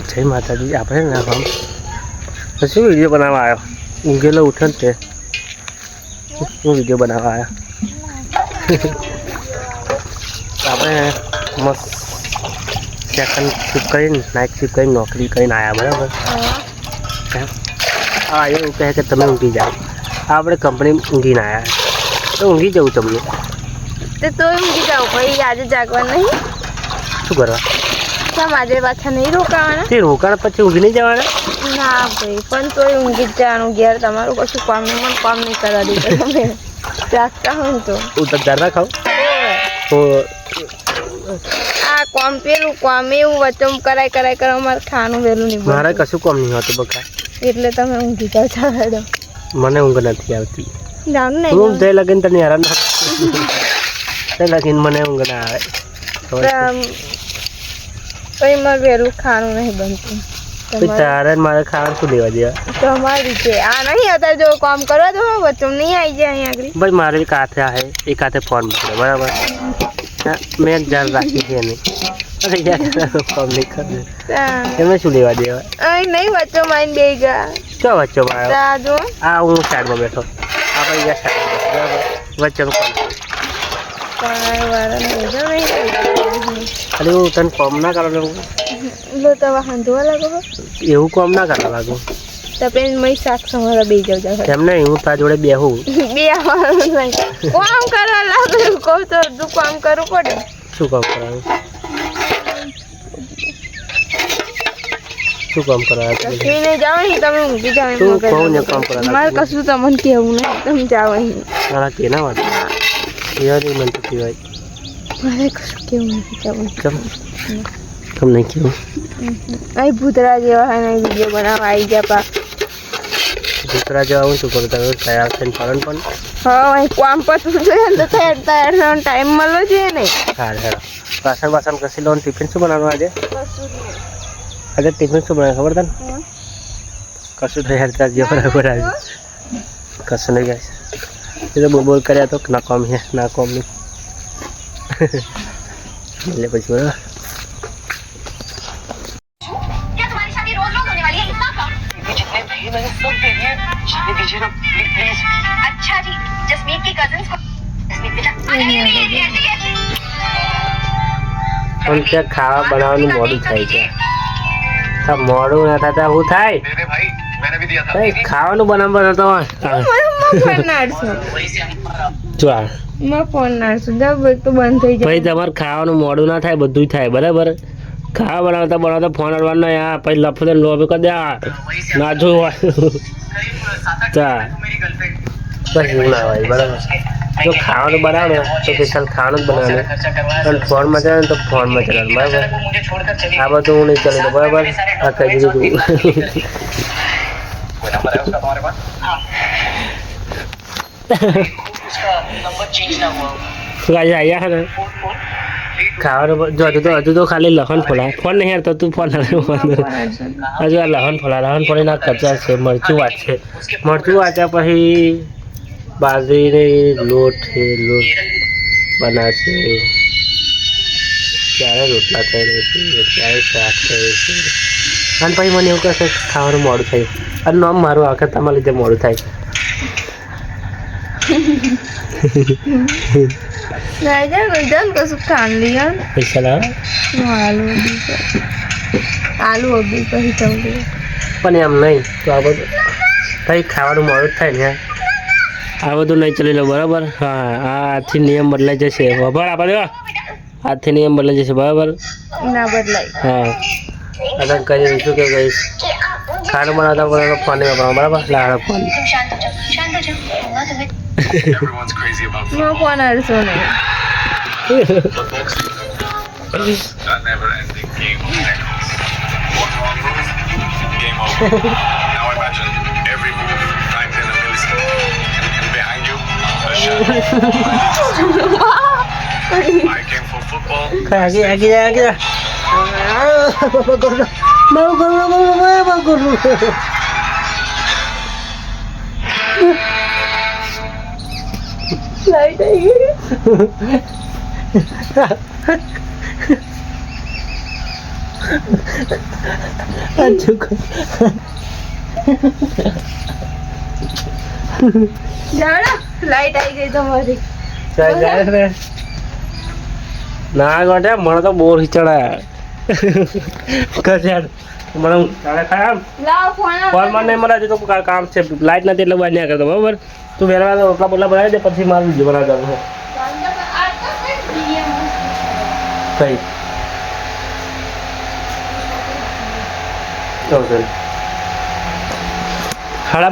જય માતાજી. આપણે ના કામ શું વિડીયો બનાવવા આવ્યો? ઊંઘેલો ઉઠે ને તે હું વિડીયો બનાવવા આવ્યો. આપણે મસ્ત સેકન્ડ શિફ્ટ કરીને નાઇટ શિફ્ટ કરીને નોકરી કરીને આવ્યા બરાબર. હા એવું કહે કે તમે ઊંઘી જાઓ. આપણે કંપની ઊંઘીને આવ્યા તો ઊંઘી જવું તમને તો ઊંઘી જાવ ભાઈ. આજે જાગવાનું નહીં. શું કરવા? કેમ આજે પાછા નહીં રોકાવાના? તે રોકાણ પછી ઊંઘી નહીં જવાના? ના ભાઈ પણ તોય ઊંઘી જ જવાનું. ઘેર તમારું કશું કામ નહીં, મને કામ નહીં કરવા દીધું. તમે જાગતા હોય ને તો હું તો દાળ ખાવ તો આ કોમ પેલું કોમ એવું વચમ કરાય કરો. મારે ખાવાનું વહેલું નહીં. મારે કશું કામ નહીં હોતું બકા. એટલે તમે ઊંઘી જાવ. ચાલો મને ઊંઘ નથી આવતી. જાણ હું નહીં તે લગીને તને હેરાન તે લગીને મને ઊંઘ ના આવે. પછી મારે વહેલું ખાવાનું નહીં બનતું. તારે મારે ખાવાનું શું લેવા દેવા? તમારી છે આ નહીં. અત્યારે જો કામ કરવા દો વચ્ચે નહીં આવી જાય અહીંયા આગળ. ભાઈ મારે એક હાથે આવે એક હાથે ફોન મૂકે બરાબર. મેં ધ્યાન રાખી છે નહીં. અરે યાર કામ નહીં કરે એમને શું લેવા દેવા? અહીં નહીં વચ્ચે માઈને બે ગયા. ક્યાં વચ્ચે મારો? જો આ હું સાઈડમાં બેઠો. આપણે ગયા સાઈડમાં બરાબર. વચ્ચેનું કોમ અરે હું તને કોમ ના કરવા લાગુ. લો તમે હાંધવા લાગો એવું કોમ ના કરવા લાગુ. તમે મય શાક સમારા બે જાવ એમ નહીં હું તારા જોડે બેહું. બે કામ કરવા લાગુ. કહું તો અડધું કામ કરવું પડે. શું કામ કરાવું? શું કામ કરાવે? નહીં જાઓ નહીં. તમે ઊંઘી જાવ. તું કહું ને કામ કરાવે. મારે કશું તમને કહેવું નહીં. તમે જાઓ અહીં. મારા કે ના વાત નહીં મને તો કહેવાય. મારે કશું કેવું નથી. જવું કેમ નહીં કેવું? અહીં ભૂતરા જેવા હોય ને વિડીયો બનાવવા આવી ગયા પા. ભૂતરા જેવા હું શું કરું? તમે તૈયાર થઈને ફરણ પણ હા અહીં કામ પતું જોઈએ ને તો તૈયાર થવાનો ટાઈમ મળવો જોઈએ ને. હા હેરો વાસણ કસી લો. ટિફિન શું બનાવવાનું આજે? ટિફિન શું બનાવે ખબર તને? કશું તો હેર ચાર્જ બરાબર આવ્યું. કશું નહીં ગાય એ તો બોલ કર્યા તો ના કોમ હે ના કોમ નહીં એટલે પછી બરાબર. પણ ત્યાં ખાવા બનાવવાનું મોડું થાય છે. મોડું ના થતા શું થાય? ખાવાનું બનાવવાનું તો ભાઈ તમારે ખાવાનું મોડું ના થાય બધું થાય બરાબર. ખાવા બનાવતા ફોન અડવાનું યાર પછી લફો લોબી કરી દે ના જોયું હોય બસ એવું ના હોય બરાબર. જો ખાવાનું બનાવે તો સ્પેશિયલ ખાવાનું જ બનાવે. અને ફોનમાં ચાલે ને તો ફોનમાં ચાલે બરાબર. આ બધું હું નહીં ચાલે બરાબર. આ કહી દીધું ખાવાનું હજુ તો ખાલી લહણ ફોલા ફોન નહીં યાર તો તું ફોન હજુ આ લહણ ફોલી ના કચરા છે. મરચું વાંચશે મરચું વાંચ્યા પછી બાજરી લોટ છે. લોટ બનાવશે ત્યારે રોટલા કરે છે ત્યારે શાક કરે છે. અને પછી મને એવું કહેશે ખાવાનું મોડું થાય. અને નામ મારું આખે તમારા લીધે મોડું થાય. કશું ખાન લિયા પૈસા લાવ આલુ અબી પછી ચાવડી. પણ એમ નહીં તો આ બધું પછી ખાવાનું મોડું જ થાય ને. આ બધું નહીં ચાલી લો બરાબર. હા આજથી નિયમ બદલાઈ જશે. ખબર આપણે આજથી નિયમ બદલાઈ જશે બરાબર. ના બદલાય. હા અદન કરી દઈશું કે કહીશ ખાવાનું બનાવતા ફોન નહીં વાપરવાનો બરાબર. લાડો ફોન ફોન અડશો નહીં. લાઈટ આવી ગઈ. જાણો લાઈટ આવી ગઈ તમારી ના ગોઠે મને તો બોર ચડાય કચાડ મને તારે ખામ લાવ ફોન ફોન માં નહીં મળે તો કામ છે લાઈટ નથી એટલે બંધ કરતો બરાબર તું વહેલા રોટલા બોટલા બનાવી દે પછી મારું બીજું બનાવવાનું છે કઈ સાડા